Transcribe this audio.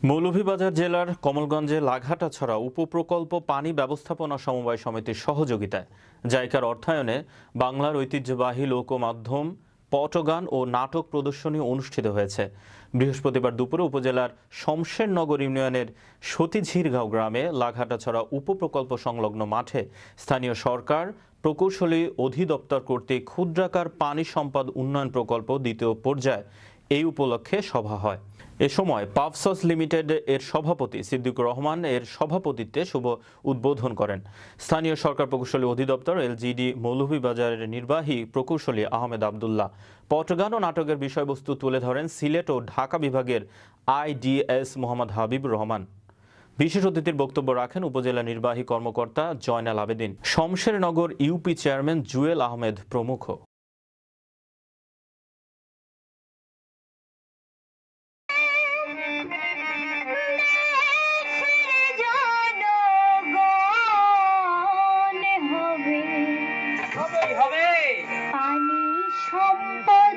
মৌলভীবাজার জেলার কমলগঞ্জে লাঘাটাছড়া উপপ্রকল্প পানি ব্যবস্থাপনা সমবায় সমিতির সহযোগিতায় জাইকার অর্থায়নে বাংলার ঐতিহ্যবাহী লোকমাধ্যম পটগান ও নাটক প্রদর্শনী অনুষ্ঠিত হয়েছে। বৃহস্পতিবার দুপুরে উপজেলার শমশেরনগর ইউনিয়নের সতীঝিরগাঁও গ্রামে লাঘাটাছড়া উপপ্রকল্প সংলগ্ন মাঠে স্থানীয় সরকার প্রকৌশলী অধিদপ্তর কর্তৃক ক্ষুদ্রাকার পানি সম্পদ উন্নয়ন প্রকল্প দ্বিতীয় পর্যায়ে এই উপলক্ষে সভা হয়। এ সময় পাফসস লিমিটেড এর সভাপতি সিদ্দিকুর রহমান এর সভাপতিত্বে শুভ উদ্বোধন করেন। স্থানীয় সরকার প্রকৌশলী অধিদপ্তর এলজিডি মৌলভীবাজারের নির্বাহী প্রকৌশলী আহমেদ আবদুল্লাহ পটগান ও নাটকের বিষয়বস্তু তুলে ধরেন সিলেট ও ঢাকা বিভাগের আইডিএস মোহাম্মদ হাবিবুর রহমান। বিশেষ অতিথির বক্তব্য রাখেন উপজেলা নির্বাহী কর্মকর্তা জয়নাল আবেদিন, শমশেরনগর ইউপি চেয়ারম্যান জুয়েল আহমেদ প্রমুখ। পানি সম্পদ